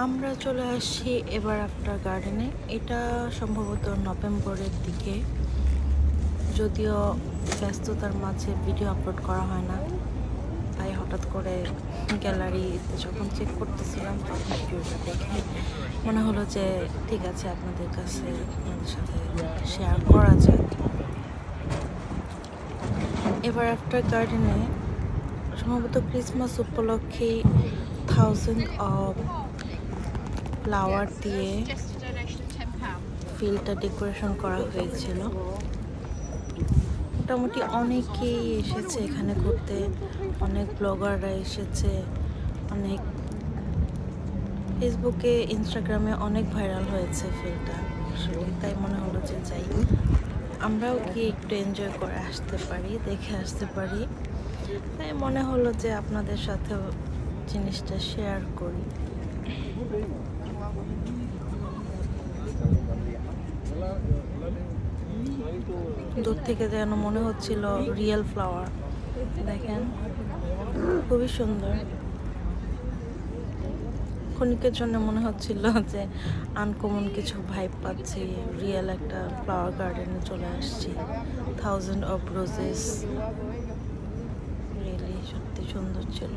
আমরা চলে আসছি এভার আফটার গার্ডেনে। এটা সম্ভবত নভেম্বরের দিকে, যদিও ব্যস্ততার মাঝে ভিডিও আপলোড করা হয় না, তাই হঠাৎ করে গ্যালারিতে যখন চেক করতেছিলাম তখন ভিডিওটা দেখে মনে হলো যে ঠিক আছে, আপনাদের সাথে শেয়ার করা যায়। এভার আফটার গার্ডেনে সম্ভবত ক্রিসমাস উপলক্ষে 1000 অফ ফ্লাওয়ার দিয়ে ফিল্ডটা ডেকোরেশন করা হয়েছিল। মোটামুটি অনেকেই এসেছে এখানে ঘুরতে, অনেক ব্লগাররা এসেছে, অনেক ফেসবুকে ইনস্টাগ্রামে অনেক ভাইরাল হয়েছে ফিল্ডটা। আসলে তাই মনে হলো যে যাই, আমরাও কি একটু এনজয় করে আসতে পারি, দেখে আসতে পারি। তাই মনে হলো যে আপনাদের সাথেও জিনিসটা শেয়ার করি। দূর থেকে যেন মনে হচ্ছিল রিয়েল ফ্লাওয়ার। দেখেন, খুবই সুন্দর। ক্ষণিকের জন্য মনে হচ্ছিল যে আনকমন কিছু ভাইব পাচ্ছি, রিয়েল একটা ফ্লাওয়ার গার্ডেনে চলে আসছি। 1000 অফ রোজেস রিয়েলি সত্যি সুন্দর ছিল।